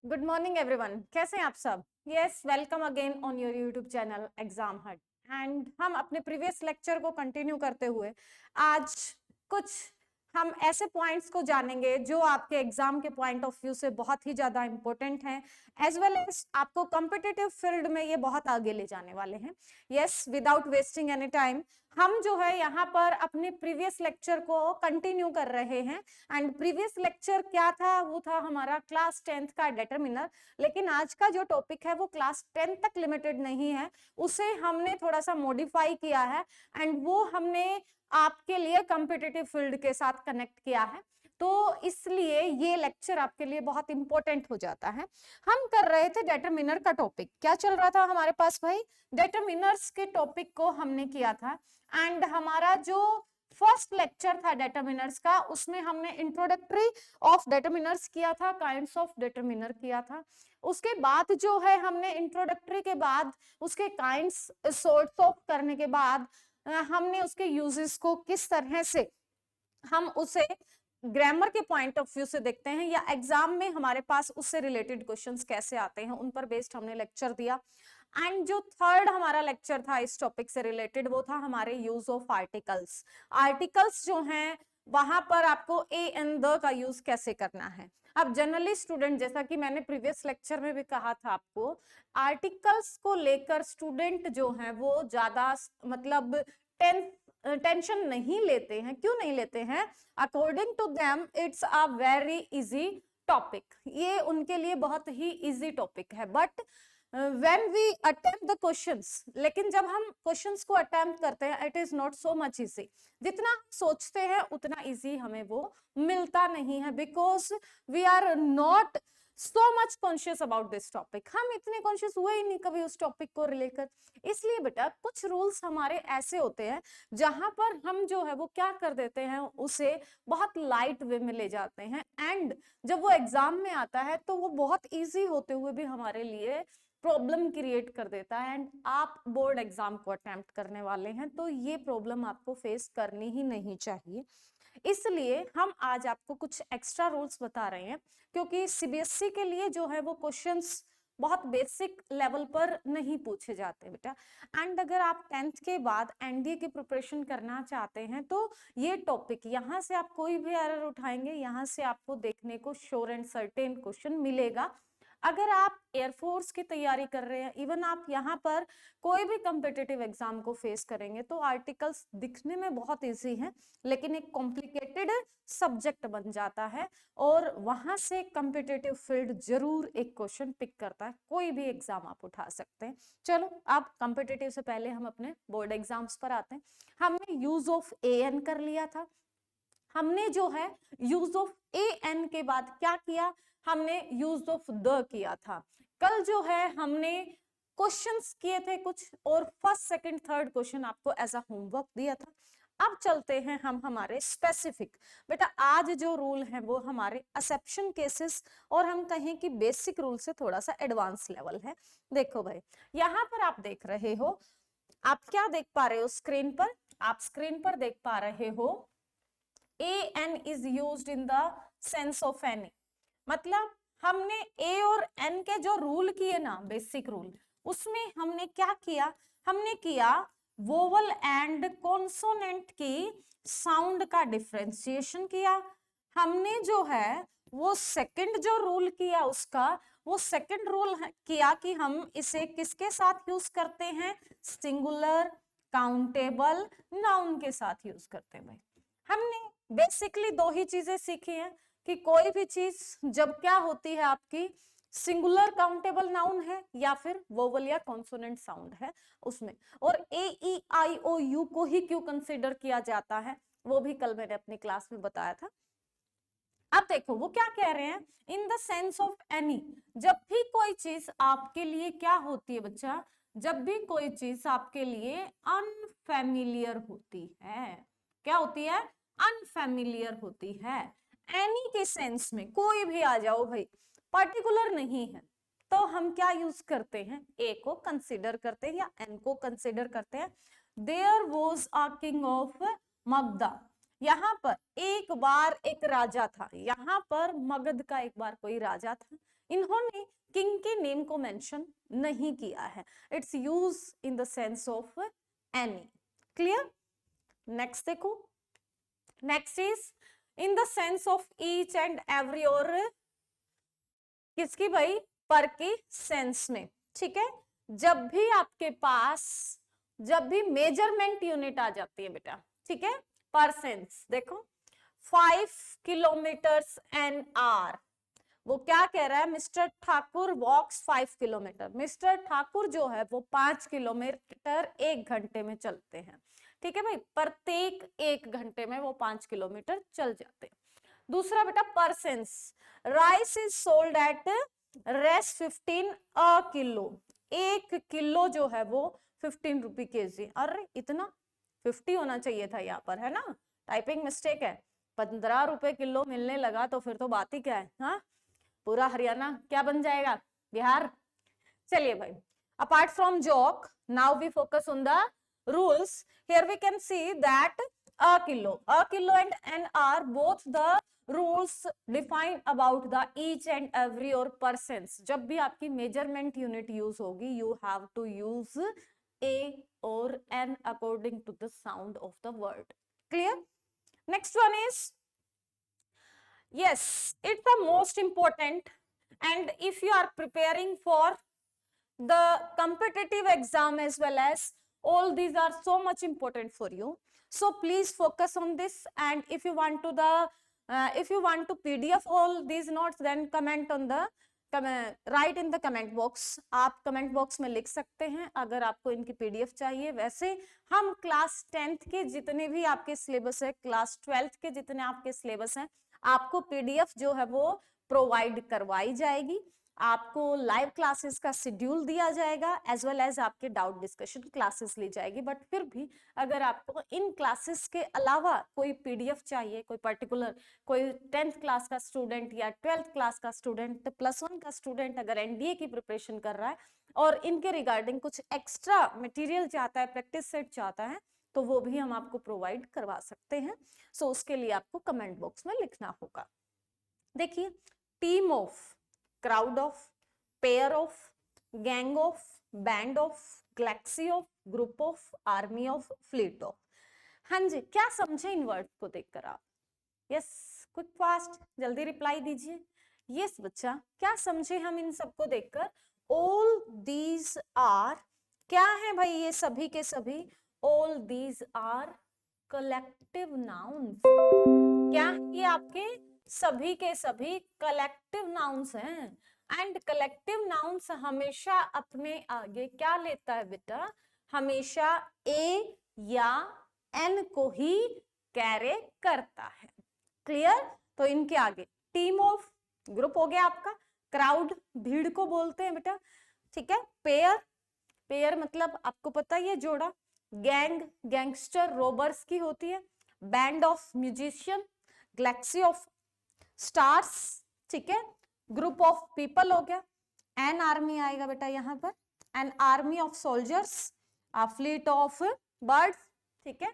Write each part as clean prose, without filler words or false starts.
Good morning everyone, कैसे हैं आप सब? Yes, welcome again on your YouTube channel exam हट। एंड हम अपने प्रीवियस लेक्चर को कंटिन्यू करते हुए आज कुछ हम ऐसे पॉइंट्स को जानेंगे जो आपके एग्जाम के पॉइंट ऑफ व्यू से बहुत ही ज्यादा इंपॉर्टेंट हैं, एज वेल एज आपको कॉम्पिटिटिव फील्ड में ये बहुत आगे ले जाने वाले हैं। Yes, without wasting any time हम जो है यहाँ पर अपने प्रीवियस लेक्चर को कंटिन्यू कर रहे हैं। एंड प्रीवियस लेक्चर क्या था? वो था हमारा क्लास 10th का डिटरमिनर। लेकिन आज का जो टॉपिक है वो क्लास 10 तक लिमिटेड नहीं है, उसे हमने थोड़ा सा मॉडिफाई किया है एंड वो हमने आपके लिए कॉम्पिटिटिव फील्ड के साथ कनेक्ट किया है। तो इसलिए ये लेक्चर आपके लिए बहुत इंपॉर्टेंट हो जाता है। हम कर रहे थे डिटरमिनर का टॉपिक। क्या चल रहा था हमारे पास भाई? डिटरमिनर्स के टॉपिक को हमने किया था एंड हमारा जो फर्स्ट लेक्चर था डिटरमिनर्स का, उसमें हमने इंट्रोडक्टरी ऑफ डिटरमिनर्स किया था, काइंड्स ऑफ डिटरमिनर किया था। उसके बाद जो है हमने इंट्रोडक्टरी के बाद उसके काइंड्स सॉर्ट्स ऑफ करने के बाद हमने उसके यूजेस को किस तरह से हम उसे ग्रामर के पॉइंट ऑफ व्यू से देखते हैं या एग्जाम में हमारे पास उससे रिलेटेड क्वेश्चंस कैसे आते हैं, उन पर बेस्ड हमने लेक्चर दिया। एंड जो थर्ड हमारा लेक्चर था इस टॉपिक से रिलेटेड, वो था हमारे यूज ऑफ आर्टिकल्स। आर्टिकल्स जो हैं वहां पर आपको ए एंड द का यूज कैसे करना है। अब जनरली स्टूडेंट, जैसा कि मैंने प्रीवियस लेक्चर में भी कहा था आपको, आर्टिकल्स को लेकर स्टूडेंट जो है वो ज्यादा मतलब टेंशन नहीं लेते हैं। क्यों नहीं लेते हैं? According to them it's a very easy topic. ये उनके लिए बहुत ही इजी टॉपिक है। But when we attempt the questions, लेकिन जब हम क्वेश्चंस को अटेम्प्ट करते हैं, it is not so much easy. जितना सोचते हैं उतना इजी हमें वो मिलता नहीं है, because we are not so much conscious about this topic. हम इतने कॉन्शियस हुए ही नहीं कभी उस टॉपिक को लेकर। इसलिए बेटा कुछ रूल्स हमारे ऐसे होते हैं जहां पर हम जो है वो क्या कर देते हैं, उसे बहुत लाइट वे में ले जाते हैं एंड जब वो एग्जाम में आता है तो वो बहुत इजी होते हुए भी हमारे लिए प्रॉब्लम क्रिएट कर देता है। एंड आप बोर्ड एग्जाम को अटेम्प्ट करने वाले हैं तो ये प्रॉब्लम आपको फेस करनी ही नहीं चाहिए। इसलिए हम आज आपको कुछ एक्स्ट्रा रूल्स बता रहे हैं, क्योंकि सीबीएसई के लिए जो है वो क्वेश्चंस बहुत बेसिक लेवल पर नहीं पूछे जाते बेटा। एंड अगर आप 10th के बाद एनडीए की प्रिपरेशन करना चाहते हैं तो ये टॉपिक, यहाँ से आप कोई भी एरर उठाएंगे, यहाँ से आपको देखने को श्योर एंड सर्टेन क्वेश्चन मिलेगा। अगर आप एयरफोर्स की तैयारी कर रहे हैं, इवन आप यहाँ पर कोई भी कॉम्पिटिटिव एग्जाम को फेस करेंगे, तो आर्टिकल्स दिखने में बहुत इजी हैं लेकिन एक कॉम्प्लिकेटेड सब्जेक्ट बन जाता है और वहां से कॉम्पिटिटिव फील्ड जरूर एक क्वेश्चन पिक करता है। कोई भी एग्जाम आप उठा सकते हैं। चलो, आप कॉम्पिटिटिव से पहले हम अपने बोर्ड एग्जाम्स पर आते हैं। हमने यूज ऑफ एएन कर लिया था। हमने जो है यूज ऑफ ए एन के बाद क्या किया? हमने यूज ऑफ द किया था। कल जो है हमने क्वेश्चंस किए थे कुछ, और फर्स्ट सेकंड थर्ड क्वेश्चन आपको एज अ होमवर्क दिया था। अब चलते हैं हम हमारे स्पेसिफिक। बेटा आज जो रूल है वो हमारे असेप्शन केसेस और हम कहें कि बेसिक रूल से थोड़ा सा एडवांस लेवल है। देखो भाई, यहां पर आप देख रहे हो, आप क्या देख पा रहे हो स्क्रीन पर? आप स्क्रीन पर देख पा रहे हो an is used in the sense of any। मतलब हमने a और n के जो रूल किए ना, बेसिक रूल, उसमें हमने क्या किया? हमने किया वोवल एंड कॉन्सोनेंट की साउंड का डिफरेंशिएशन किया। हमने जो है वो सेकंड जो रूल किया उसका, वो सेकंड रूल किया कि हम इसे किसके साथ यूज करते हैं? सिंगुलर, काउंटेबल, नाउन के साथ यूज करते हैं। भाई हमने बेसिकली दो ही चीजें सीखी हैं कि कोई भी चीज जब क्या होती है आपकी, सिंगुलर काउंटेबल नाउन है या फिर वोवल या कॉन्सोनेंट साउंड है उसमें, और ए ई आई ओ यू को ही क्यों कंसिडर किया जाता है वो भी कल मैंने अपनी क्लास में बताया था। अब देखो वो क्या कह रहे हैं, इन द सेंस ऑफ एनी। जब भी कोई चीज आपके लिए क्या होती है बच्चा? जब भी कोई चीज आपके लिए अनफेमिलियर होती है, क्या होती है? अनफेमिलियर होती है। एनी के सेंस में कोई भी आ जाओ भाई, पर्टिकुलर नहीं है, तो हम क्या यूज करते हैं? ए को कंसिडर करते हैं या एन को कंसिडर करते हैं। There was a king of Magadha. यहाँ पर एक बार एक राजा था, यहाँ पर मगध का एक बार कोई राजा था, इन्होंने किंग के नेम को मेंशन नहीं किया है। It's use in the sense of any. Clear? Next देखो, next is in the sense of each and every, और किसकी भाई? पर के सेंस में। ठीक है, जब भी आपके पास, जब भी मेजरमेंट यूनिट आ जाती है बेटा, ठीक है, पर सेंस, देखो 5 किलोमीटर्स एन आवर, वो क्या कह रहा है? मिस्टर ठाकुर वॉक्स 5 किलोमीटर। मिस्टर ठाकुर जो है वो 5 किलोमीटर 1 घंटे में चलते हैं। ठीक है भाई, प्रत्येक 1 घंटे में वो 5 किलोमीटर चल जाते हैं। दूसरा बेटा परसेंस, राइस इज सोल्ड एट रेस 15 अ किलो, 1 किलो जो है वो 15 रुपी केजी। अरे इतना 50 होना चाहिए था यहाँ पर, है ना, टाइपिंग मिस्टेक है। 15 रुपए किलो मिलने लगा तो फिर तो बात ही क्या है। हाँ, पूरा हरियाणा क्या बन जाएगा? बिहार। चलिए भाई, apart from joke, now we focus on the rules. Here we can see that a kilo and an hour, both the rules define about the each and every और persons। जब भी आपकी मेजरमेंट यूनिट यूज होगी, you have to use a or an according to the sound of the word। clear? Next one is, yes, it's the most important, and if you are preparing for the competitive exam as well as, all these are so much important for you, so please focus on this। and if you want to the if you want to PDF all these notes, then comment on the write in the comment box। आप comment box में लिख सकते हैं अगर आपको इनकी PDF चाहिए। वैसे हम क्लास 10th के जितने भी आपके सिलेबस है, क्लास 12th के जितने आपके सिलेबस हैं, आपको PDF जो है वो प्रोवाइड करवाई जाएगी। आपको लाइव क्लासेस का शेड्यूल दिया जाएगा, एज वेल एज आपके डाउट डिस्कशन क्लासेस ली जाएगी। बट फिर भी अगर आपको इन क्लासेस के अलावा कोई PDF चाहिए, कोई पर्टिकुलर, कोई 10th क्लास का स्टूडेंट या 12th क्लास का स्टूडेंट, +1 का स्टूडेंट अगर NDA की प्रिपरेशन कर रहा है और इनके रिगार्डिंग कुछ एक्स्ट्रा मटेरियल चाहता है, प्रैक्टिस सेट चाहता है, तो वो भी हम आपको प्रोवाइड करवा सकते हैं। सो उसके लिए आपको कमेंट बॉक्स में लिखना होगा। देखिए, team of, crowd of, pair of, gang of, band of, Galaxy of, group of, army of, fleet of. हाँ जी, क्या समझे इन वर्ड्स को देखकर आप? यस, क्विक फास्ट जल्दी रिप्लाई दीजिए। यस बच्चा, क्या समझे हम इन सबको देखकर? ऑल दीज आर, क्या है भाई ये सभी के सभी? All these are collective nouns. क्या ये आपके सभी के सभी कलेक्टिव नाउन्स हैं। एंड कलेक्टिव नाउन्स हमेशा अपने आगे क्या लेता है बेटा? हमेशा ए या एन को ही कैरे करता है। क्लियर? तो इनके आगे टीम ऑफ, ग्रुप हो गया आपका, क्राउड भीड़ को बोलते हैं बेटा, ठीक है, पेयर, पेयर मतलब आपको पता ही है जोड़ा, गैंग गैंगस्टर रोबर्स की होती है, band of musician, Galaxy of stars, ठीक है, ग्रुप ऑफ पीपल हो गया, एन आर्मी आएगा बेटा यहाँ पर, an army of soldiers, fleet of birds, ठीक है,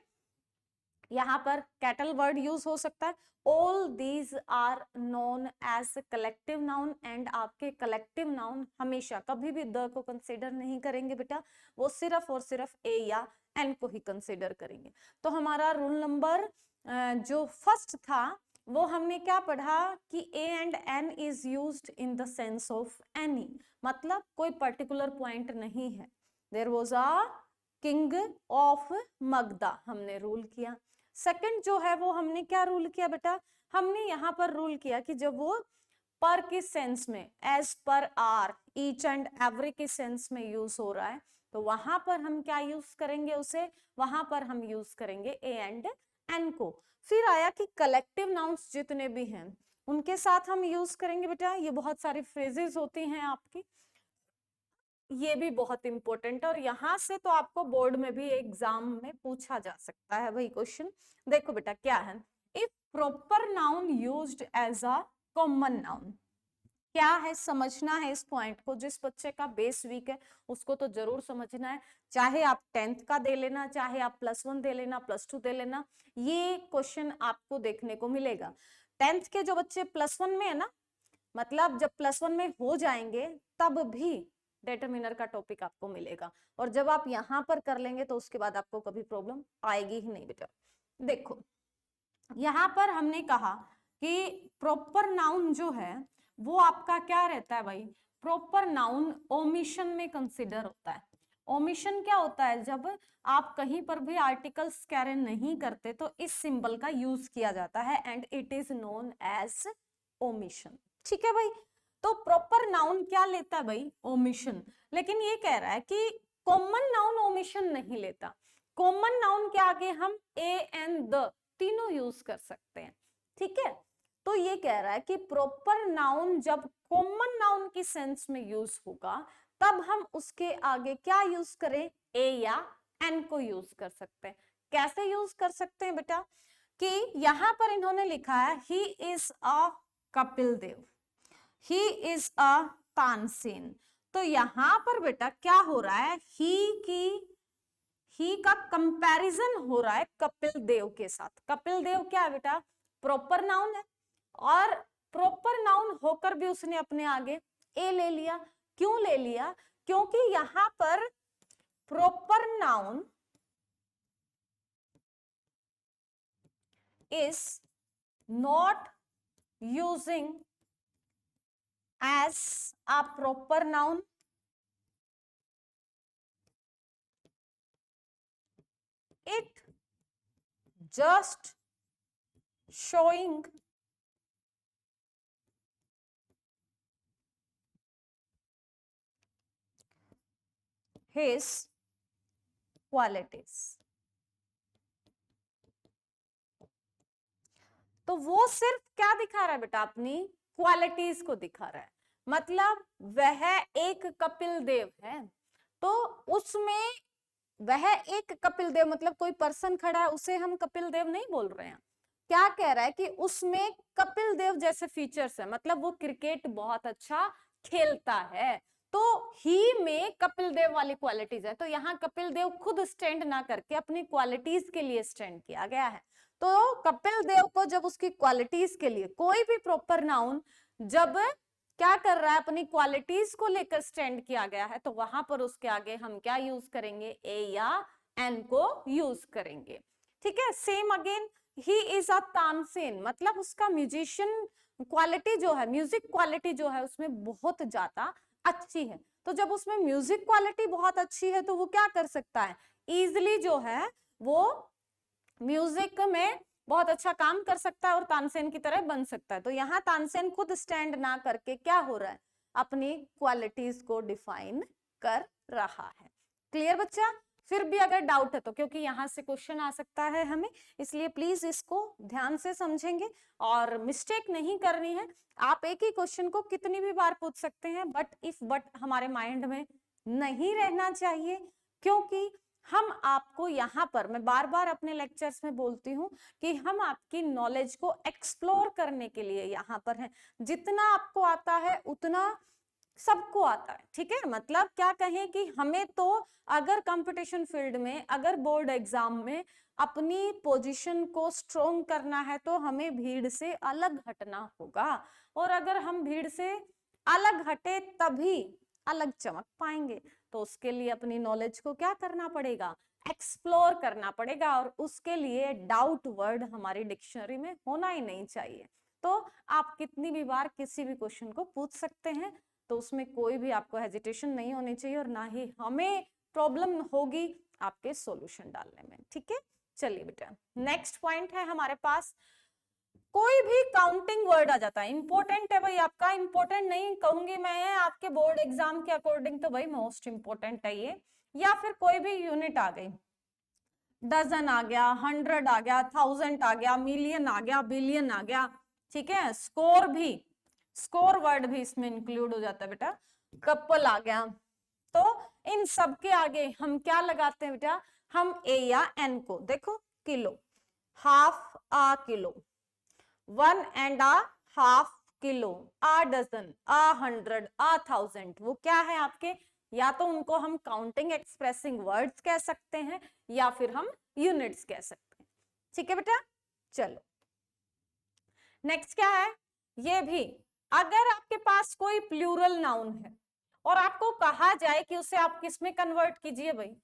यहाँ पर कैटल वर्ड यूज हो सकता है। All these are known as collective noun. And आपके कलेक्टिव नाउन हमेशा कभी भी द को कंसीडर नहीं करेंगे बेटा, वो सिर्फ और सिर्फ ए या एन को ही कंसीडर करेंगे। तो हमारा रूल नंबर जो फर्स्ट था वो हमने क्या पढ़ा कि A and an is used in the sense of any, मतलब कोई पर्टिकुलर पॉइंट नहीं है। There was a king of Magadha, हमने रूल किया। सेकंड जो है वो हमने क्या रूल किया बेटा? हमने यहाँ पर रूल किया कि जब वो पर के सेंस में, as per are, each and every के सेंस में यूज हो रहा है, तो वहां पर हम क्या यूज करेंगे उसे? वहां पर हम यूज करेंगे ए एंड एन को। फिर आया कि कलेक्टिव नाउन्स जितने भी हैं उनके साथ हम यूज करेंगे बेटा, ये बहुत सारी फ्रेजेस होती हैं आपकी, ये भी बहुत इंपॉर्टेंट है और यहाँ से तो आपको बोर्ड में भी एग्जाम में पूछा जा सकता है भाई क्वेश्चन। देखो बेटा क्या है, if proper noun used as a common noun, क्या है, समझना है इस पॉइंट को। जिस बच्चे का बेस वीक है उसको तो जरूर समझना है, चाहे आप 10th का दे लेना, चाहे आप +1 दे लेना, +2 दे लेना, ये क्वेश्चन आपको देखने को मिलेगा। 10th के जो बच्चे +1 में है ना, मतलब जब +1 में हो जाएंगे तब भी डिटरमिनर का टॉपिक आपको मिलेगा, और जब आप यहां पर कर लेंगे तो उसके बाद आपको कभी प्रॉब्लम आएगी ही नहीं बेटा। देखो यहां पर हमने कहा कि प्रॉपर नाउन जो है वो आपका क्या रहता है भाई, प्रॉपर नाउन ओमिशन में कंसिडर होता है। ओमिशन क्या होता है, जब आप कहीं पर भी आर्टिकल्स कैरी नहीं करते तो इस सिंबल का यूज किया जाता है, and it is known as omission. ठीक है भाई, तो प्रॉपर नाउन क्या लेता है भाई, ओमिशन। लेकिन ये कह रहा है कि कॉमन नाउन ओमिशन नहीं लेता। कॉमन नाउन के आगे हम ए एंड द तीनों यूज कर सकते हैं। ठीक है, तो ये कह रहा है कि प्रॉपर नाउन जब कॉमन नाउन की सेंस में यूज होगा तब हम उसके आगे क्या यूज करें, ए या एन को यूज कर सकते हैं। कैसे यूज कर सकते हैं बेटा, कि यहां पर इन्होंने लिखा है he is a Kapil Dev, he is a Tansen. तो यहां पर बेटा क्या हो रहा है, ही का कंपैरिजन हो रहा है कपिल देव के साथ। कपिल देव क्या है बेटा, प्रॉपर नाउन है, और प्रॉपर नाउन होकर भी उसने अपने आगे ए ले लिया। क्यों ले लिया, क्योंकि यहां पर proper noun is not using as a proper noun, it just showing his qualities। तो वो सिर्फ क्या दिखा रहा है बेटा, अपनी क्वालिटीज को दिखा रहा है। मतलब वह एक कपिल देव है, तो उसमें वह एक कपिल देव मतलब कोई पर्सन खड़ा है उसे हम कपिल देव नहीं बोल रहे हैं। क्या कह रहा है कि उसमें कपिल देव जैसे फीचर्स है, मतलब वो क्रिकेट बहुत अच्छा खेलता है, तो ही में कपिल देव वाली क्वालिटीज है। तो यहाँ कपिल देव खुद स्टैंड ना करके अपनी क्वालिटीज के लिए स्टैंड किया गया है। तो कपिल देव को जब उसकी क्वालिटीज के लिए कोई भी प्रॉपर नाउन जब क्या कर रहा है, अपनी क्वालिटीज को लेकर स्टैंड किया गया है, तो वहां पर उसके आगे हम क्या यूज करेंगे, ए या एन को यूज करेंगे। ठीक है, same again he is a Tansen, मतलब उसका म्यूजिशियन क्वालिटी जो है, म्यूजिक क्वालिटी जो है उसमें बहुत ज्यादा अच्छी है। तो जब उसमें म्यूजिक क्वालिटी बहुत अच्छी है तो वो क्या कर सकता है, इजिली जो है वो म्यूजिक में बहुत अच्छा काम कर सकता है और तानसेन की तरह बन सकता है। तो यहाँ तानसेन खुद स्टैंड ना करके क्या हो रहा है, अपनी क्वालिटीज को डिफाइन कर रहा है। क्लियर बच्चा, फिर भी अगर डाउट है तो, क्योंकि यहाँ से क्वेश्चन आ सकता है हमें, इसलिए प्लीज इसको ध्यान से समझेंगे और मिस्टेक नहीं करनी है। आप एक ही क्वेश्चन को कितनी भी बार पूछ सकते हैं, बट इफ बट हमारे माइंड में नहीं रहना चाहिए, क्योंकि हम आपको यहाँ पर, मैं बार बार अपने लेक्चर्स में बोलती हूँ कि हम आपकी नॉलेज को एक्सप्लोर करने के लिए यहाँ पर हैं। जितना आपको आता है उतना सबको आता है। ठीक है, मतलब क्या कहें कि हमें तो अगर कंपटीशन फील्ड में, अगर बोर्ड एग्जाम में अपनी पोजीशन को स्ट्रोंग करना है तो हमें भीड़ से अलग हटना होगा, और अगर हम भीड़ से अलग हटे तभी अलग चमक पाएंगे। तो उसके लिए अपनी नॉलेज को क्या करना पड़ेगा, एक्सप्लोर करना पड़ेगा, और उसके लिए डाउट वर्ड हमारी डिक्शनरी में होना ही नहीं चाहिए। तो आप कितनी भी बार किसी भी क्वेश्चन को पूछ सकते हैं, तो उसमें कोई भी आपको हेजिटेशन नहीं होनी चाहिए, और ना ही हमें प्रॉब्लम होगी आपके सॉल्यूशन डालने में। ठीक है, चलिए बेटा नेक्स्ट पॉइंट है हमारे पास, कोई भी काउंटिंग वर्ड आ जाता है, इंपॉर्टेंट है भाई आपका, इंपॉर्टेंट नहीं कहूंगी मैं, आपके बोर्ड एग्जाम के अकॉर्डिंग तो भाई मोस्ट इंपॉर्टेंट है ये। या फिर कोई भी यूनिट आ गई, डजन आ गया, 100 आ गया, 1000 आ गया, मिलियन आ गया, बिलियन आ गया। ठीक है, स्कोर भी, स्कोर वर्ड भी इसमें इंक्लूड हो जाता है बेटा, कपल आ गया। तो इन सब के आगे हम क्या लगाते हैं बेटा, हम ए या एन को, देखो किलो, हाफ आ किलो, 1.5 किलो, आ डजन, आ हंड्रेड, आ थाउजेंड, वो क्या है आपके, या तो उनको हम काउंटिंग एक्सप्रेसिंग वर्ड्स कह सकते हैं या फिर हम यूनिट्स कह सकते हैं। ठीक है बेटा, चलो नेक्स्ट क्या है, ये भी अगर आपके पास कोई प्लूरल नाउन है और आपको कहा जाए कि उसे आप किस में कन्वर्ट कीजिए भाई,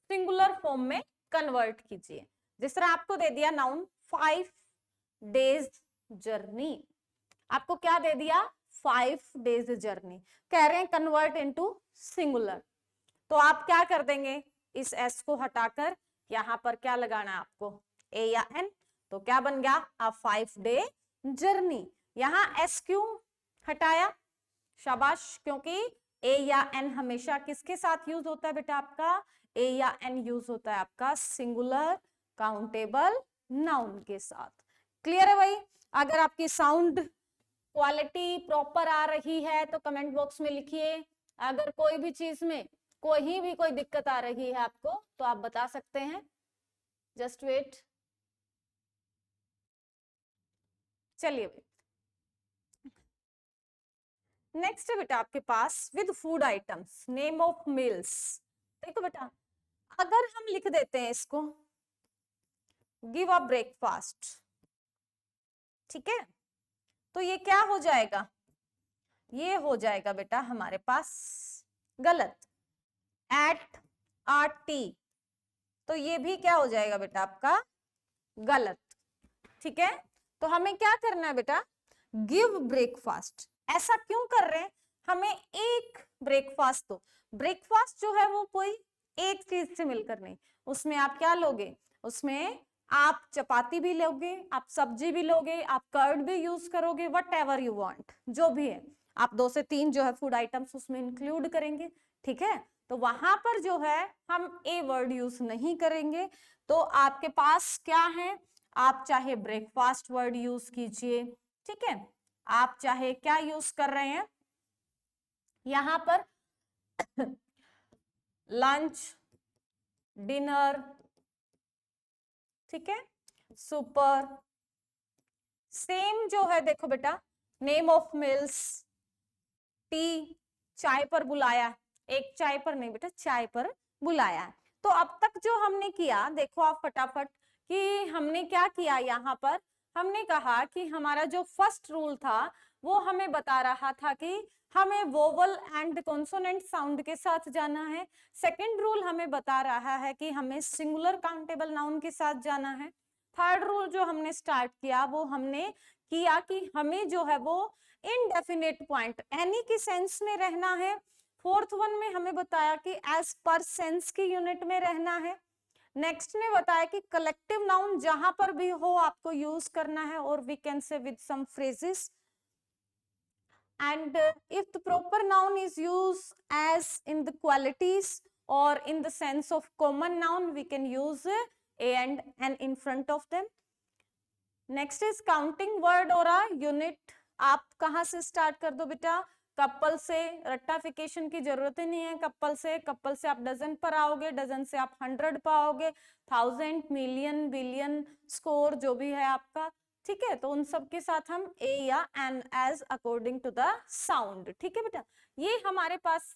सिंगुलर फॉर्म में कन्वर्ट कीजिए। जिस तरह आपको दे दिया नाउन 5 डेज जर्नी, आपको क्या दे दिया 5 डेज जर्नी, कह रहे हैं कन्वर्ट इनटू सिंगुलर, तो आप क्या कर देंगे, इस एस को हटाकर यहां पर क्या लगाना है आपको, ए या एन, तो क्या बन गया अ 5 डे जर्नी। यहां एस क्यों हटाया, शाबाश, क्योंकि ए या एन हमेशा किसके साथ यूज होता है बेटा आपका, ए या एन यूज होता है आपका सिंगुलर काउंटेबल नाउन के साथ। क्लियर है भाई, अगर आपकी साउंड क्वालिटी प्रॉपर आ रही है तो कमेंट बॉक्स में लिखिए, अगर कोई भी चीज में कोई दिक्कत आ रही है आपको तो आप बता सकते हैं, जस्ट वेट। चलिए नेक्स्ट है बेटा आपके पास with food items, name of meals. देखो बेटा अगर हम लिख देते हैं इसको गिव अ ब्रेकफास्ट, ठीक है, तो ये क्या हो जाएगा, ये हो जाएगा बेटा हमारे पास गलत, एट आ टी, तो ये भी क्या हो जाएगा बेटा आपका गलत। ठीक है, तो हमें क्या करना है बेटा, गिव ब्रेकफास्ट, ऐसा क्यों कर रहे हैं, हमें एक ब्रेकफास्ट दो, ब्रेकफास्ट जो है वो कोई एक चीज से मिलकर नहीं, उसमें आप क्या लोगे, उसमें आप चपाती भी लोगे, आप सब्जी भी लोगे, आप कर्ड भी यूज करोगे, वट एवर यू वॉन्ट, जो भी है आप 2 से 3 जो है फूड आइटम्स उसमें इंक्लूड करेंगे। ठीक है, तो वहां पर जो है हम ए वर्ड यूज नहीं करेंगे, तो आपके पास क्या है, आप चाहे ब्रेकफास्ट वर्ड यूज कीजिए, ठीक है, आप चाहे क्या यूज कर रहे हैं यहां पर लंच, डिनर, ठीक है, सुपर, सेम जो है देखो बेटा नेम ऑफ मिल्स, टी, चाय पर बुलाया, एक चाय पर नहीं बेटा चाय पर बुलाया है। तो अब तक जो हमने किया देखो आप फटाफट कि हमने क्या किया, यहाँ पर हमने कहा कि हमारा जो फर्स्ट रूल था वो हमें बता रहा था कि हमें वोवल एंड कॉन्सोनेंट साउंड के साथ जाना है, सेकंड रूल हमें बता रहा है कि हमें सिंगुलर काउंटेबल नाउन के साथ जाना है, थर्ड रूल जो हमने स्टार्ट किया वो हमने किया कि हमें जो है वो इनडेफिनेट पॉइंट एनी की सेंस में रहना है, फोर्थ वन में हमें बताया कि एज पर सेंस की यूनिट में रहना है, नेक्स्ट ने बताया कि कलेक्टिव नाउन जहां पर भी हो आपको यूज करना है, और we can say with some phrases, and if the proper noun is used as in the qualities or in the sense of common noun we can use a and n in front of them. Next is counting word और a unit, आप कहां से start कर दो बेटा, couple से, रट्टाफिकेशन की जरूरत ही नहीं है, कपल से आप डजन पर आओगे, डजन से आप 100 पाओगे, 1000, मिलियन, बिलियन, स्कोर जो भी है आपका, ठीक है, तो उन सब के साथ हम ए या an as according to the sound. ठीक है बेटा, ये हमारे पास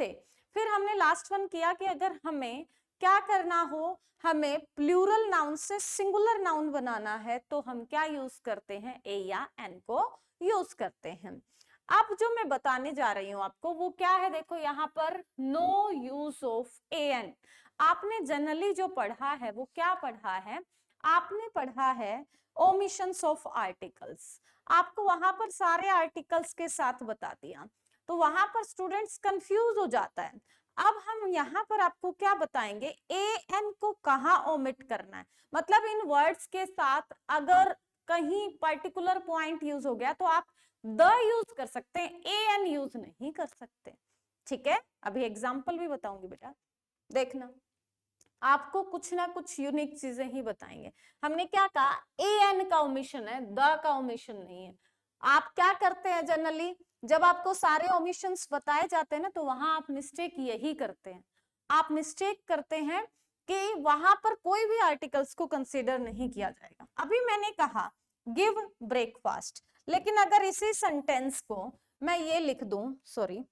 थे। फिर हमने लास्ट वन किया कि अगर हमें क्या करना हो, हमें प्लूरल नाउन से सिंगुलर नाउन बनाना है तो हम क्या यूज करते हैं, ए या एन को यूज करते हैं। अब जो मैं बताने जा रही हूं आपको वो क्या है, देखो यहाँ पर no use of a an, आपने जनरली जो पढ़ा है वो क्या पढ़ा है, आपने पढ़ा है ओमिशंस ऑफ आर्टिकल्स, आपको वहां पर सारे आर्टिकल्स के साथ बता दिया, तो वहां पर स्टूडेंट्स कंफ्यूज हो जाता है। अब हम यहाँ पर आपको क्या बताएंगे, ए एन को कहाँ ओमिट करना है, मतलब इन वर्ड्स के साथ अगर कहीं पर्टिकुलर पॉइंट यूज हो गया तो आप द यूज कर सकते हैं, ए एन यूज नहीं कर सकते। ठीक है, अभी एग्जाम्पल भी बताऊंगी बेटा, देखना आपको कुछ ना कुछ यूनिक चीजें ही बताएंगे। हमने क्या कहा, ए एन का ओमिशन है, द का ओमिशन नहीं है। आप क्या करते हैं जनरली, जब आपको सारे ओमिशंस बताए जाते हैं ना तो वहां आप मिस्टेक यही करते हैं, आप मिस्टेक करते हैं कि वहां पर कोई भी आर्टिकल्स को कंसीडर नहीं किया जाएगा। अभी मैंने कहा गिव ब्रेकफास्ट, लेकिन अगर इसी सेंटेंस को मैं ये लिख दूं, सॉरी,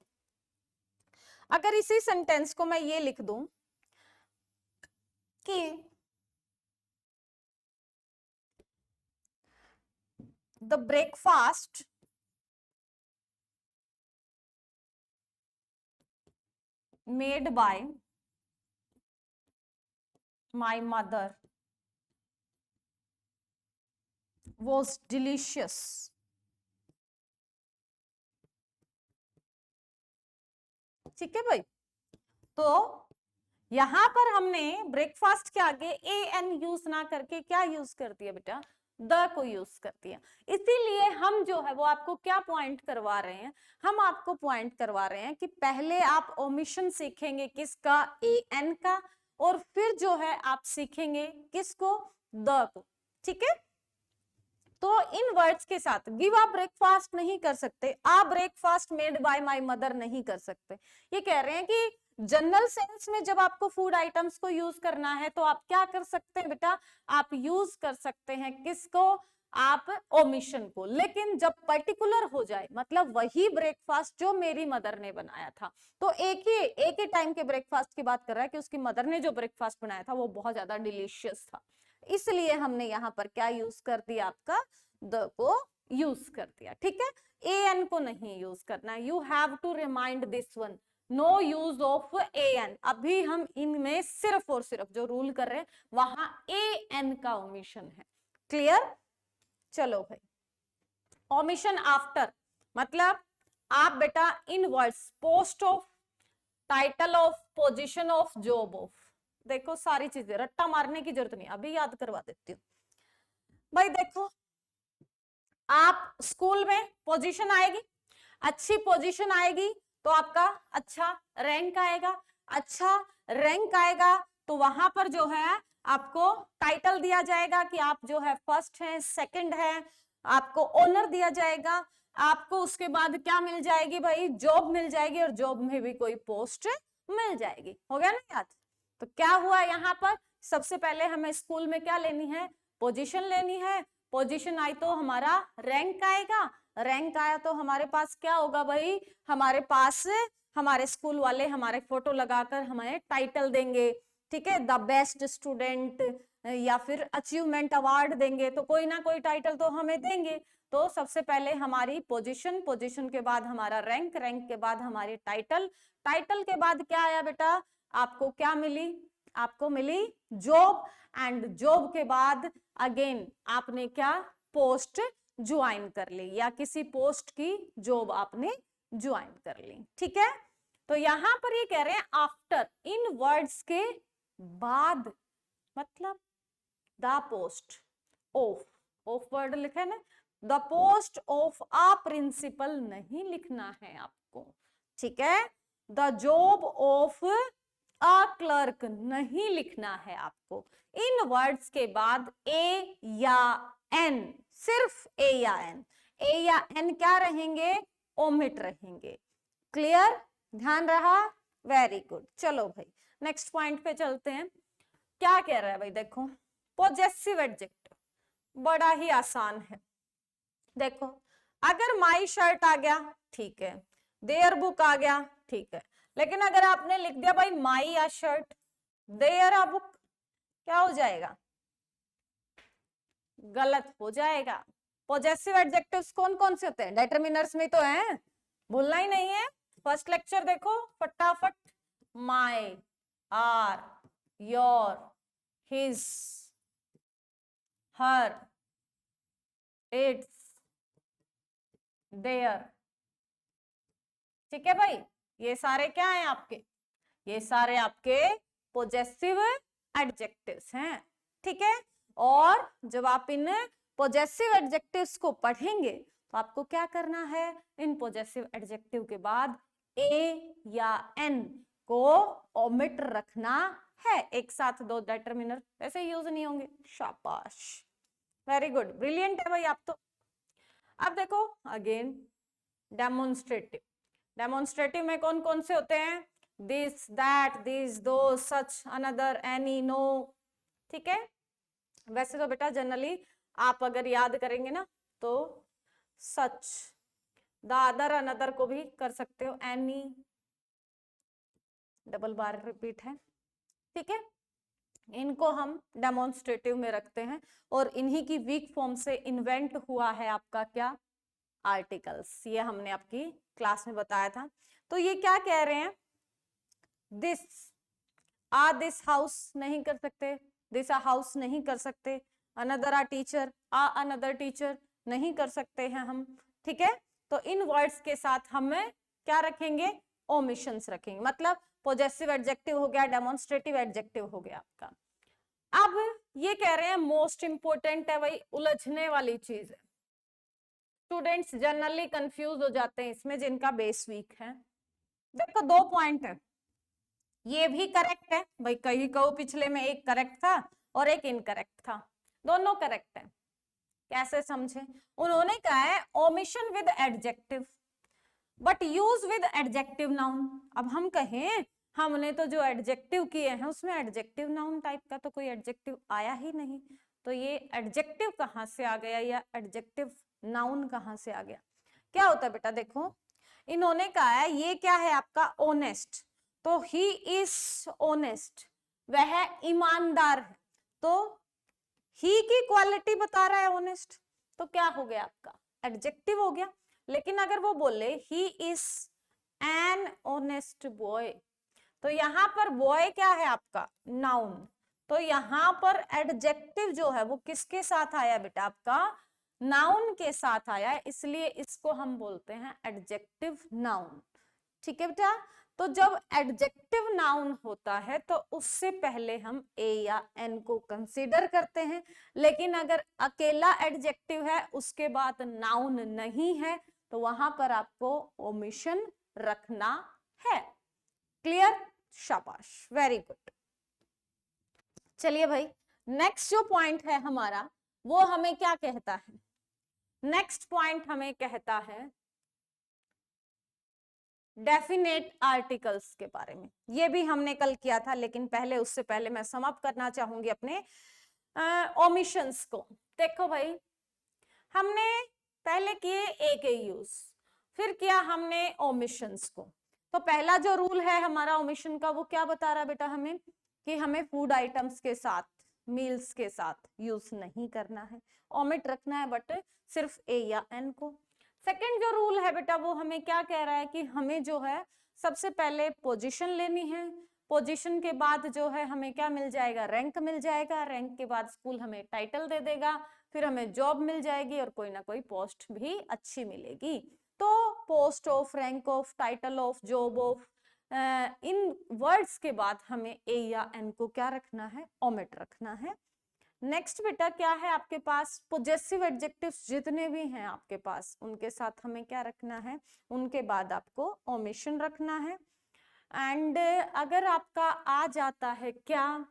अगर इसी सेंटेंस को मैं ये लिख दूं कि the breakfast made by my mother was delicious, ठीक है भाई। तो यहां पर हमने ब्रेकफास्ट के आगे ए एन यूज ना करके क्या यूज कर दिया बेटा, द को यूज कर दिया। इसीलिए हम जो है वो आपको क्या पॉइंट करवा रहे हैं, हम आपको पॉइंट करवा रहे हैं कि पहले आप ओमिशन सीखेंगे किसका, ए एन का, और फिर जो है आप सीखेंगे किसको, द को, ठीक है। तो इन वर्ड्स के साथ गिव अ ब्रेकफास्ट नहीं कर सकते, a breakfast made by my mother नहीं कर सकते। ये कह रहे हैं कि जनरल सेंस में जब आपको फूड आइटम्स को यूज करना है तो आप क्या कर सकते हैं बेटा, आप यूज कर सकते हैं किसको, आप ओमिशन को। लेकिन जब पर्टिकुलर हो जाए, मतलब वही ब्रेकफास्ट जो मेरी मदर ने बनाया था, तो एक ही टाइम के ब्रेकफास्ट की बात कर रहा है कि उसकी मदर ने जो ब्रेकफास्ट बनाया था वो बहुत ज्यादा डिलीशियस था, इसलिए हमने यहां पर क्या यूज कर दिया, आपका द को यूज कर दिया, ठीक है। ए एन को नहीं यूज करना, you have to remind this one, no use of a an. अभी हम इनमें सिर्फ और सिर्फ जो रूल कर रहे हैं वहां ए एन का ओमिशन है, क्लियर। चलो भाई, ओमिशन आफ्टर मतलब आप बेटा in words post of, title of, position of, job of, देखो सारी चीजें रट्टा मारने की जरूरत नहीं, अभी याद करवा देती हूँ भाई। देखो आप स्कूल में पोजीशन आएगी, अच्छी पोजीशन आएगी तो आपका अच्छा रैंक आएगा, अच्छा रैंक आएगा तो वहां पर जो है आपको टाइटल दिया जाएगा कि आप जो है फर्स्ट है, सेकंड है, आपको ऑनर दिया जाएगा, आपको उसके बाद क्या मिल जाएगी भाई, जॉब मिल जाएगी, और जॉब में भी कोई पोस्ट मिल जाएगी। हो गया ना याद। तो क्या हुआ यहाँ पर, सबसे पहले हमें स्कूल में क्या लेनी है, पोजीशन लेनी है, पोजीशन आई तो हमारा रैंक आएगा, रैंक आया तो हमारे पास क्या होगा भाई, हमारे पास हमारे स्कूल वाले हमारे फोटो लगाकर हमें टाइटल देंगे, ठीक है, द बेस्ट स्टूडेंट या फिर अचीवमेंट अवार्ड देंगे, तो कोई ना कोई टाइटल तो हमें देंगे। तो सबसे पहले हमारी पोजीशन, पोजीशन के बाद हमारा रैंक, रैंक के बाद हमारी टाइटल, टाइटल के बाद क्या आया बेटा, आपको क्या मिली, आपको मिली जॉब, एंड जॉब के बाद अगेन आपने क्या, पोस्ट ज्वाइन कर ली, या किसी पोस्ट की जॉब आपने ज्वाइन कर ली, ठीक है। तो यहां पर ये कह रहे हैं आफ्टर, इन वर्ड्स के बाद, मतलब the post of, of word लिखे ना, the post of a principal नहीं लिखना है आपको, ठीक है। The job of a clerk नहीं लिखना है आपको। इन वर्ड्स के बाद ए या एन, सिर्फ ए या एन, ए या एन क्या रहेंगे, ओमिट रहेंगे, क्लियर, ध्यान रहा, वेरी गुड। चलो भाई नेक्स्ट पॉइंट पे चलते हैं। क्या कह रहा है भाई, देखो पॉजेसिव एडजेक्टिव बड़ा ही आसान है। देखो अगर माई शर्ट आ गया ठीक है, देयर बुक आ गया ठीक है, लेकिन अगर आपने लिख दिया भाई माई या शर्ट, देयर अ बुक, क्या हो जाएगा, गलत हो जाएगा। पॉजेसिव एडजेक्टिव्स कौन कौन से होते हैं, डिटरमिनर्स में तो हैं, भूलना ही नहीं है। फर्स्ट लेक्चर देखो फटाफट, my, our, your, his, her, its, their, ठीक है भाई। ये सारे क्या हैं आपके, ये सारे आपके पोजेसिव एडजेक्टिव्स हैं, ठीक है। और जब आप इन पोजेसिव एडजेक्टिव्स को पढ़ेंगे तो आपको क्या करना है, इन पोजेसिव एडजेक्टिव के बाद ए या एन को ओमिट रखना है, एक साथ दो डिटरमिनर ऐसे यूज नहीं होंगे। शाबाश, वेरी गुड, ब्रिलियंट है भाई आप तो। अब देखो अगेन डेमोन्स्ट्रेटिव, डेमोन्स्ट्रेटिव में कौन कौन से होते हैं, दिस, दैट, दिस, दो, सच, अनदर, एनी, नो, ठीक है। वैसे तो बेटा जनरली आप अगर याद करेंगे ना तो सच, द अदर अनदर को भी कर सकते हो, एनी, डबल बार रिपीट है, ठीक है। इनको हम डेमोन्स्ट्रेटिव में रखते हैं और इन्हीं की वीक फॉर्म से इन्वेंट हुआ है आपका क्या, आर्टिकल्स। ये हमने आपकी क्लास में बताया था। तो ये क्या कह रहे हैं, दिस दिस हाउस नहीं कर सकते, दिस अ हाउस नहीं कर सकते, another a teacher, another teacher नहीं कर सकते हैं हम, ठीक है। तो इन वर्ड्स के साथ हमें क्या रखेंगे, ओमिशंस रखेंगे, मतलब पोजेसिव एडजेक्टिव हो गया, डेमोन्स्ट्रेटिव एडजेक्टिव हो गया आपका। अब ये कह रहे हैं मोस्ट इंपोर्टेंट है भाई, उलझने वाली चीज है, स्टूडेंट्स जनरली कंफ्यूज हो जाते हैं इसमें जिनका बेस वीक है। देखो 2 पॉइंट है, ये भी करेक्ट है भाई, कहीं कहो पिछले में एक करेक्ट था और एक इनकरेक्ट था, दोनों करेक्ट है। कैसे समझे, उन्होंने कहा है omission with adjective but use with adjective noun. अब हम कहें हमने तो जो एडजेक्टिव किए हैं उसमें एडजेक्टिव नाउन टाइप का तो कोई एडजेक्टिव आया ही नहीं, तो ये एडजेक्टिव कहाँ से आ गया या एडजेक्टिव नाउन कहाँ से आ गया। क्या होता है बेटा, देखो इन्होंने कहा है ये क्या है आपका, ऑनेस्ट, तो ही इज ऑनेस्ट, वह ईमानदार है, तो ही की क्वालिटी बता रहा है ऑनेस्ट, तो क्या हो गया आपका, एडजेक्टिव हो गया। लेकिन अगर वो बोले he is an honest boy, तो यहां पर बॉय क्या है आपका, नाउन, तो यहां पर एडजेक्टिव जो है वो किसके साथ आया बेटा, आपका नाउन के साथ आया, इसलिए इसको हम बोलते हैं एडजेक्टिव नाउन, ठीक है बेटा। तो जब एडजेक्टिव नाउन होता है तो उससे पहले हम ए या एन को कंसीडर करते हैं, लेकिन अगर अकेला एडजेक्टिव है उसके बाद नाउन नहीं है तो वहां पर आपको ओमिशन रखना है। क्लियर, शाबाश, वेरी गुड। चलिए भाई, नेक्स्ट जो पॉइंट है हमारा वो हमें क्या कहता है, नेक्स्ट पॉइंट हमें कहता है डेफिनेट आर्टिकल्स के बारे में। ये भी हमने कल किया था, लेकिन पहले उससे पहले मैं समाप्त करना चाहूंगी अपने ओमिशंस को। देखो भाई, हमने पहले किए ए के यूज, फिर किया हमने ओमिशंस को। तो पहला जो रूल है हमारा ओमिशन का वो क्या बता रहा है बेटा हमें, कि हमें फूड आइटम्स के साथ, मील्स के साथ यूज नहीं करना है, ओमिट रखना है बट सिर्फ ए या एन को। सेकंड जो रूल है बेटा वो हमें क्या कह रहा है कि हमें जो है सबसे पहले पोजीशन लेनी है, पोजीशन के बाद जो है हमें क्या मिल जाएगा, रैंक मिल जाएगा, रैंक के बाद स्कूल हमें टाइटल दे देगा, फिर हमें जॉब मिल जाएगी और कोई ना कोई पोस्ट भी अच्छी मिलेगी। तो post of, rank of, title of, job of, in words के बाद हमें ए या एन को क्या रखना है, ओमिट रखना है। नेक्स्ट बेटा क्या है आपके पास, पोजेसिव एडजेक्टिव्स जितने भी हैं आपके पास उनके साथ हमें क्या रखना है, उनके बाद आपको ओमिशन रखना है। एंड अगर आपका आ जाता है क्या,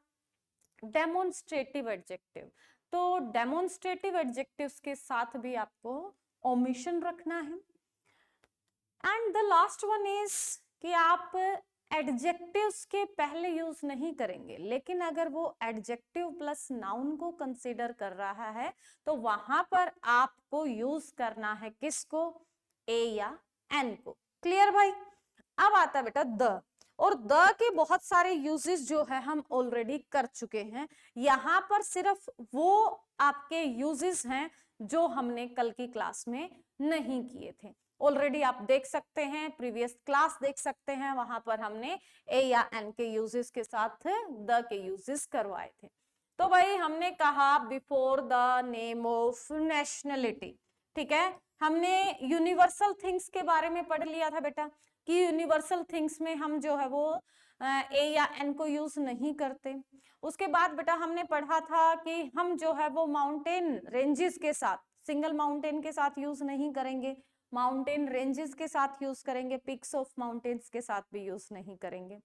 डेमोन्स्ट्रेटिव एडजेक्टिव, तो डेमोन्स्ट्रेटिव एडजेक्टिव्स के साथ भी आपको ओमिशन रखना है। And the last one is कि आप एडजेक्टिव्स के पहले यूज नहीं करेंगे, लेकिन अगर वो एडजेक्टिव प्लस नाउन को कंसीडर कर रहा है तो वहां पर आपको यूज करना है किसको, ए या एन को। क्लियर भाई। अब आता है बेटा द, और द के बहुत सारे यूजेस जो है हम ऑलरेडी कर चुके हैं, यहां पर सिर्फ वो आपके यूजेस हैं जो हमने कल की क्लास में नहीं किए थे। ऑलरेडी आप देख सकते हैं, प्रीवियस क्लास देख सकते हैं, वहां पर हमने ए या एन के यूजेस के साथ द के यूजेस करवाए थे। तो भाई हमने कहा before the name of nationality, ठीक है, हमने यूनिवर्सल थिंग्स के बारे में पढ़ लिया था बेटा, कि यूनिवर्सल थिंग्स में हम जो है वो ए या एन को यूज नहीं करते। उसके बाद बेटा हमने पढ़ा था कि हम जो है वो माउंटेन रेंजेस के साथ, सिंगल माउंटेन के साथ यूज नहीं करेंगे, माउंटेन रेंजेस के साथ यूज करेंगे, पिक्स ऑफ माउंटेन्स के साथ भी यूज नहीं करेंगे।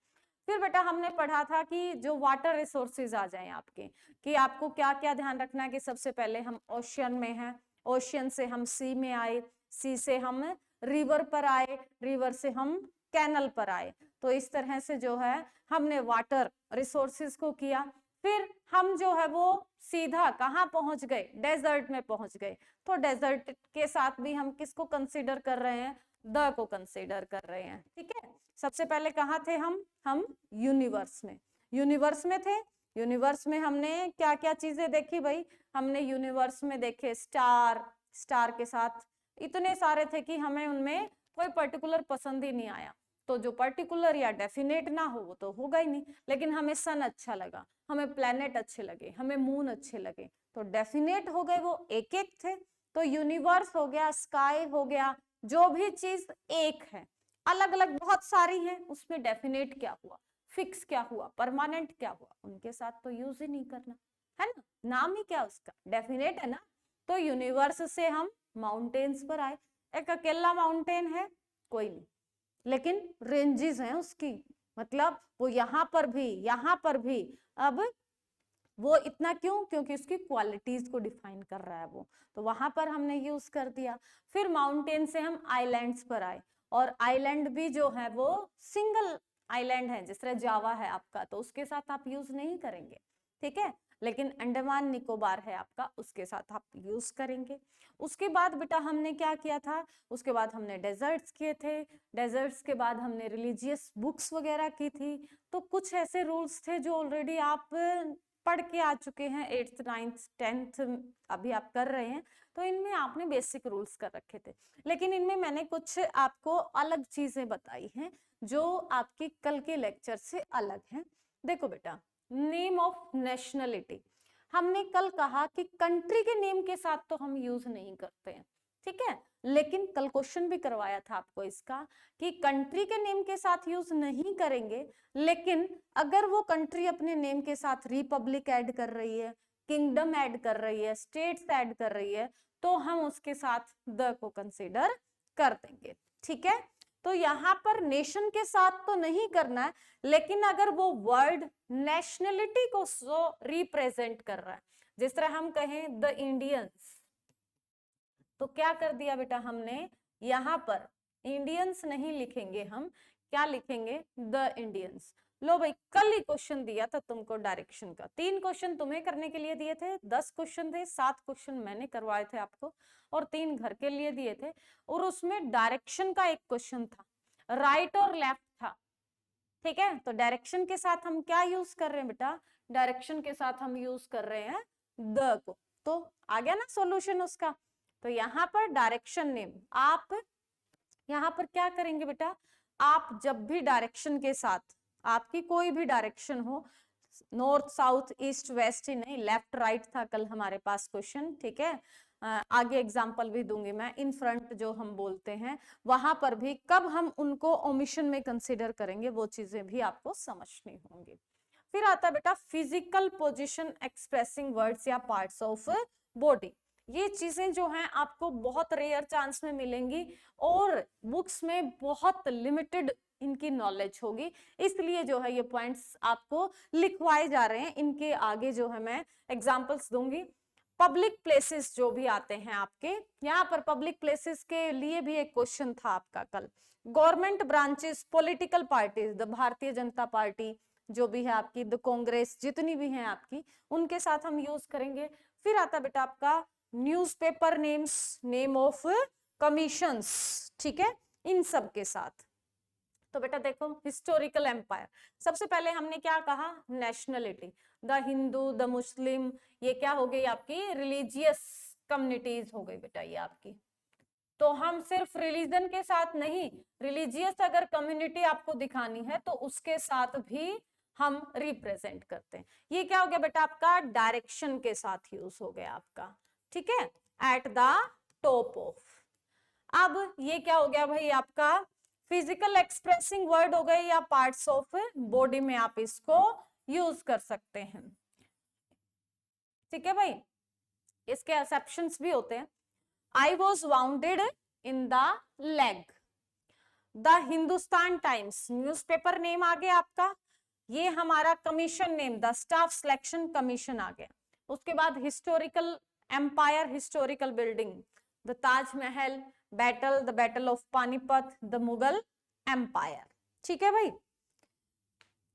फिर बेटा हमने पढ़ा था कि जो वाटर रिसोर्सेज आ जाएं आपके, कि आपको क्या क्या ध्यान रखना है, कि सबसे पहले हम ओशियन में हैं, ओशियन से हम सी में आए, सी से हम रिवर पर आए, रिवर से हम कैनल पर आए, तो इस तरह से जो है हमने वाटर रिसोर्सेज को किया। फिर हम जो है वो सीधा कहाँ पहुंच गए, डेजर्ट में पहुंच गए। तो डेजर्ट के साथ भी हम किसको कंसीडर कर रहे हैं, द को कंसीडर कर रहे हैं। ठीक है, सबसे पहले कहाँ थे हम यूनिवर्स में, यूनिवर्स में थे। यूनिवर्स में हमने क्या क्या चीजें देखी भाई, हमने यूनिवर्स में देखे स्टार, स्टार के साथ इतने सारे थे कि हमें उनमें कोई पर्टिकुलर पसंद ही नहीं आया। तो जो पर्टिकुलर या डेफिनेट ना हो वो तो होगा ही नहीं, लेकिन हमें सन अच्छा लगा, हमें प्लेनेट अच्छे लगे, हमें मून अच्छे लगे, तो डेफिनेट हो गए, वो एक एक थे। तो यूनिवर्स हो गया, स्काई हो गया, जो भी चीज एक है, अलग अलग बहुत सारी है, उसमें डेफिनेट क्या हुआ, फिक्स क्या हुआ, परमानेंट क्या हुआ, उनके साथ तो यूज ही नहीं करना है ना, नाम ही क्या उसका, डेफिनेट है ना। तो यूनिवर्स से हम माउंटेन्स पर आए, एक अकेला माउंटेन है कोई नहीं, लेकिन रेंजेस हैं उसकी, मतलब वो यहाँ पर भी यहाँ पर भी। अब वो इतना क्यों, क्योंकि उसकी क्वालिटीज को डिफाइन कर रहा है वो, तो वहां पर हमने यूज कर दिया। फिर माउंटेन से हम आइलैंड्स पर आए, और आइलैंड भी जो है वो सिंगल आइलैंड है, जिस तरह जावा है आपका, तो उसके साथ आप यूज नहीं करेंगे, ठीक है, लेकिन अंडमान निकोबार है आपका, उसके साथ आप यूज करेंगे। उसके बाद बेटा हमने क्या किया था, उसके बाद हमने डेजर्ट्स किए थे, डेजर्ट्स के बाद हमने रिलीजियस बुक्स वगैरह की थी। तो कुछ ऐसे रूल्स थे जो ऑलरेडी आप पढ़ के आ चुके हैं, 8th 9th 10th अभी आप कर रहे हैं, तो इनमें आपने बेसिक रूल्स कर रखे थे। लेकिन इनमें मैंने कुछ आपको अलग चीजें बताई हैं जो आपके कल के लेक्चर से अलग हैं। देखो बेटा, नेम ऑफ नेशनलिटी, हमने कल कहा कि कंट्री के नेम के साथ तो हम यूज नहीं करते हैं, ठीक है, लेकिन कल क्वेश्चन भी करवाया था आपको इसका कि कंट्री के नेम के साथ यूज नहीं करेंगे, लेकिन अगर वो कंट्री अपने नेम के साथ रिपब्लिक ऐड कर रही है, किंगडम ऐड कर रही है, स्टेट्स ऐड कर रही है, तो हम उसके साथ द को कंसीडर कर देंगे, ठीक है। तो यहाँ पर नेशन के साथ तो नहीं करना है, लेकिन अगर वो वर्ड नेशनलिटी को रिप्रेजेंट कर रहा है, जिस तरह हम कहें द इंडियंस, तो क्या कर दिया बेटा हमने, यहाँ पर इंडियंस नहीं लिखेंगे, हम क्या लिखेंगे, द इंडियंस। लो भाई, कल ही क्वेश्चन दिया था तुमको डायरेक्शन का, 3 क्वेश्चन तुम्हें करने के लिए दिए थे, 10 क्वेश्चन थे, 7 क्वेश्चन मैंने करवाए थे आपको, और 3 घर के लिए दिए थे, और उसमें डायरेक्शन का एक क्वेश्चन था, राइट और लेफ्ट था, ठीक है। तो डायरेक्शन के साथ हम क्या यूज कर रहे हैं बेटा, डायरेक्शन के साथ हम यूज कर रहे हैं द को, तो आ गया ना सॉल्यूशन उसका। तो यहाँ पर डायरेक्शन नेम, आप यहाँ पर क्या करेंगे बेटा, आप जब भी डायरेक्शन के साथ आपकी कोई भी डायरेक्शन हो, नॉर्थ साउथ ईस्ट वेस्ट ही नहीं, लेफ्ट राइट था कल हमारे पास क्वेश्चन, ठीक है, आगे एग्जांपल भी दूंगी मैं, इन फ्रंट जो हम बोलते हैं, वहां पर भी कब हम उनको ओमिशन में कंसीडर करेंगे, वो चीजें भी आपको समझनी होंगी। फिर आता बेटा फिजिकल पोजीशन एक्सप्रेसिंग वर्ड्स या पार्ट्स ऑफ बॉडी, ये चीजें जो हैं आपको बहुत रेयर चांस में मिलेंगी, और बुक्स में बहुत लिमिटेड इनकी नॉलेज होगी, इसलिए जो है ये पॉइंट्स आपको लिखवाए जा रहे हैं, इनके आगे जो है मैं एग्जांपल्स दूंगी। पब्लिक प्लेसेस जो भी आते हैं आपके यहाँ पर, पब्लिक प्लेसेस के लिए भी एक क्वेश्चन था आपका कल, government branches, political parties, the Bharatiya Janata party जो भी है आपकी, द कांग्रेस, जितनी भी हैं आपकी, उनके साथ हम यूज करेंगे। फिर आता बेटा आपका newspaper names, name of commissions, ठीक है, इन सब के साथ। तो बेटा देखो, हिस्टोरिकल एम्पायर, सबसे पहले हमने क्या कहा, nationality, the Hindu, the Muslim, ये क्या हो गई आपकी रिलीजियस कम्युनिटीज हो गई बेटा ये आपकी। तो हम सिर्फ रिलीजन के साथ नहीं, रिलीजियस अगर कम्युनिटी आपको दिखानी है तो उसके साथ भी हम रिप्रेजेंट करते हैं। ये क्या हो गया बेटा आपका, डायरेक्शन के साथ यूज हो गया आपका, ठीक है, एट द टॉप ऑफ। अब ये क्या हो गया भाई आपका, फिजिकल एक्सप्रेसिंग वर्ड हो गए या पार्ट्स ऑफ बॉडी में आप इसको यूज कर सकते हैं, ठीक है भाई, इसके एक्सेप्शंस भी होते हैं। I was wounded in the leg. The Hindustan times newspaper name आ गया आपका, ये हमारा commission name the staff selection commission आ गया। उसके बाद historical empire, historical building, the Taj Mahal, the battle of Panipat, the Mughal empire, ठीक है भाई।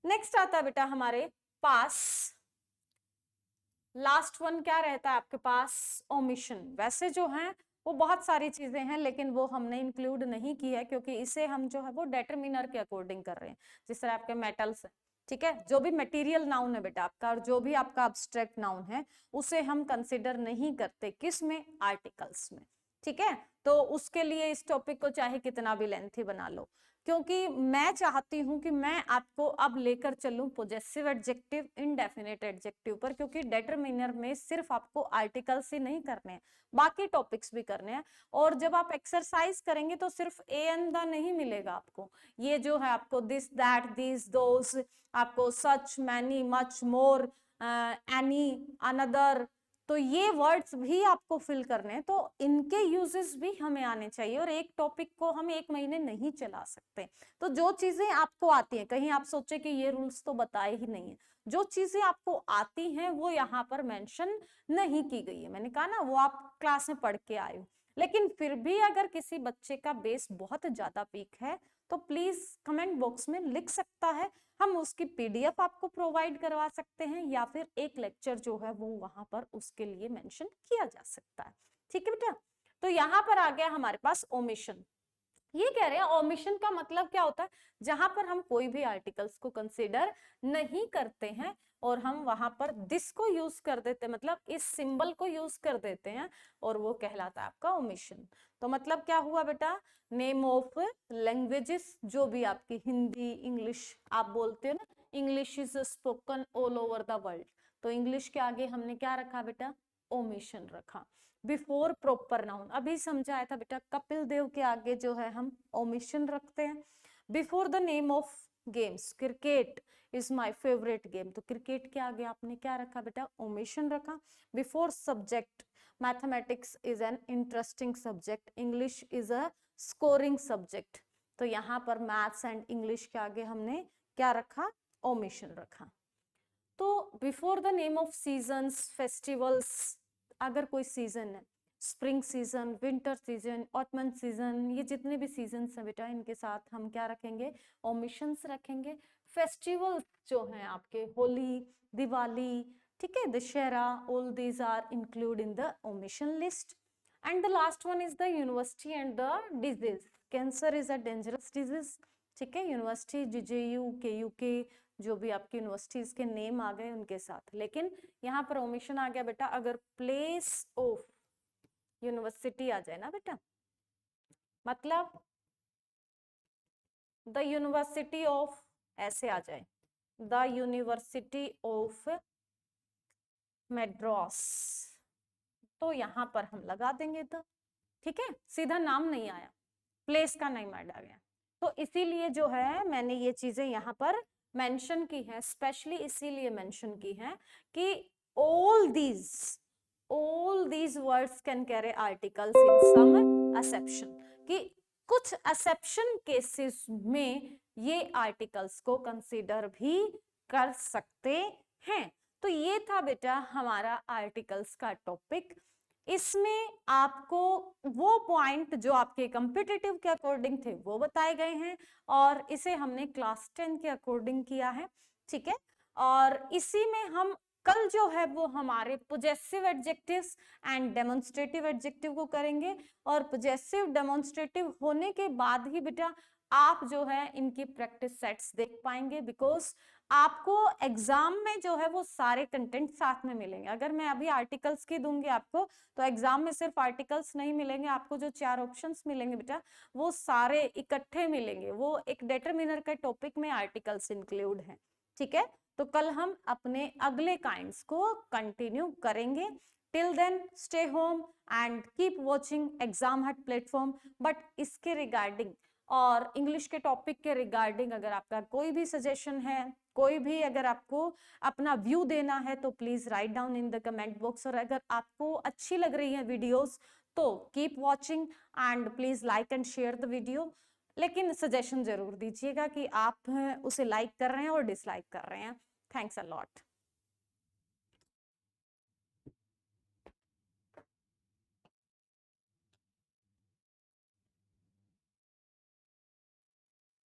नेक्स्ट आता है बेटा हमारे पास, लास्ट वन क्या रहता है आपके पास, ओमिशन। वैसे जो है वो बहुत सारी चीजें हैं, लेकिन वो हमने इंक्लूड नहीं की है क्योंकि इसे हम जो है वो डिटरमिनर के अकॉर्डिंग कर रहे हैं। जिस तरह आपके मेटल्स है, ठीक है, जो भी मटेरियल नाउन है बेटा आपका और जो भी आपका अब्स्ट्रैक्ट नाउन है उसे हम कंसिडर नहीं करते, किस में, आर्टिकल्स में। ठीक है, तो उसके लिए इस टॉपिक को चाहे कितना भी लेंथी बना लो, क्योंकि मैं चाहती हूं कि मैं आपको अब लेकर चलूं पॉजेसिव एडजेक्टिव, इनडेफिनेट एडजेक्टिव पर, क्योंकि डिटरमिनर में सिर्फ आपको आर्टिकल्स ही नहीं करने हैं, बाकी टॉपिक्स भी करने हैं। और जब आप एक्सरसाइज करेंगे तो सिर्फ ए एंड द नहीं मिलेगा आपको, ये जो है आपको दिस दैट दिस दोस, आपको such many much more any another, तो ये वर्ड्स भी आपको फिल करने हैं, तो इनके यूजेस भी हमें आने चाहिए। और एक टॉपिक को हम एक महीने नहीं चला सकते। तो जो चीजें आपको आती हैं, कहीं आप सोचे कि ये रूल्स तो बताए ही नहीं है, जो चीजें आपको आती हैं वो यहाँ पर मेंशन नहीं की गई है। मैंने कहा ना वो आप क्लास में पढ़ के आए हो, लेकिन फिर भी अगर किसी बच्चे का बेस बहुत ज्यादा वीक है तो प्लीज कमेंट बॉक्स में लिख सकता है, हम उसकी पीडीएफ आपको प्रोवाइड करवा सकते हैं, या फिर एक लेक्चर जो है वो वहां पर उसके लिए मेंशन किया जा सकता है। ठीक है बेटा, तो यहाँ पर आ गया हमारे पास ओमिशन। ये कह रहे हैं ओमिशन का मतलब क्या होता है, जहां पर हम कोई भी आर्टिकल्स को कंसीडर नहीं करते हैं और हम वहां पर दिस को यूज कर देते हैं, मतलब इस सिंबल को यूज कर देते हैं, और वो कहलाता है आपका ओमिशन। तो मतलब क्या हुआ बेटा, नेम ऑफ लैंग्वेजेस, जो भी आपकी हिंदी इंग्लिश आप बोलते हो ना, English is spoken all over the world, तो इंग्लिश के आगे हमने क्या रखा बेटा, ओमिशन रखा। बिफोर प्रॉपर नाउन, अभी समझाया था बेटा, कपिल देव के आगे जो है हम ओमिशन रखते हैं। Before the name of games, cricket is my favourite game, तो क्रिकेट के आगे आपने क्या रखा बेटा, ओमिशन रखा। Before subject, mathematics is an interesting subject, English is a scoring subject, तो यहाँ पर मैथ्स एंड इंग्लिश के आगे हमने क्या रखा, ओमिशन रखा। तो before the name of seasons, festivals, अगर कोई सीजन है, spring season, winter season, ottoman season, ये जितने भी सीजन हैं बेटा, इनके साथ हम क्या रखेंगे, ओमिशंस रखेंगे। फेस्टिवल्स जो हैं आपके, होली, दिवाली, ठीक है, Dussehra, all these are include in the omission list. And the last one is the university and the disease, cancer is a dangerous disease, ठीक है, यूनिवर्सिटी, जीजेयू, के जो भी आपकी यूनिवर्सिटीज के नेम आ गए उनके साथ। लेकिन यहाँ पर ओमिशन आ गया बेटा अगर प्लेस ऑफ यूनिवर्सिटी आ जाए ना बेटा, मतलब द यूनिवर्सिटी ऑफ ऐसे आ जाए, द यूनिवर्सिटी ऑफ मेड्रास, तो यहाँ पर हम लगा देंगे द, ठीक है, सीधा नाम नहीं आया, प्लेस का नेम आ गया। तो इसीलिए जो है मैंने ये चीजें यहाँ पर मेंशन की है, स्पेशली इसीलिए मेंशन की है कि all these words can carry articles in some exception, कि कुछ एक्सेप्शन केसेस में ये आर्टिकल्स को कंसीडर भी कर सकते हैं। तो ये था बेटा हमारा आर्टिकल्स का टॉपिक। इसमें आपको वो पॉइंट जो आपके कॉम्पिटिटिव के अकॉर्डिंग थे वो बताए गए हैं, और इसे हमने क्लास 10 के अकॉर्डिंग किया है, ठीक है। और इसी में हम कल जो है वो हमारे possessive adjectives and demonstrative adjective को करेंगे, और पोजेसिव डेमोन्स्ट्रेटिव होने के बाद ही बेटा आप जो है इनकी प्रैक्टिस सेट्स देख पाएंगे, बिकॉज आपको एग्जाम में जो है वो सारे कंटेंट साथ में मिलेंगे। अगर मैं अभी आर्टिकल्स की दूंगी आपको तो एग्जाम में सिर्फ आर्टिकल्स नहीं मिलेंगे, आपको जो 4 ऑप्शंस मिलेंगे बेटा वो सारे इकट्ठे मिलेंगे, वो एक डिटरमिनर के टॉपिक में आर्टिकल्स इंक्लूड हैं, ठीक है। तो कल हम अपने अगले काइंड्स को कंटिन्यू करेंगे। Till then stay home and keep watching exam hut platform. But इसके रिगार्डिंग और इंग्लिश के टॉपिक के रिगार्डिंग अगर आपका कोई भी सजेशन है, कोई भी अगर आपको अपना व्यू देना है, तो please write down in the comment box. और अगर आपको अच्छी लग रही है वीडियोस तो keep watching and please like and share the video. लेकिन सजेशन जरूर दीजिएगा कि आप उसे लाइक कर रहे हैं और डिसलाइक कर रहे हैं। Thanks a lot.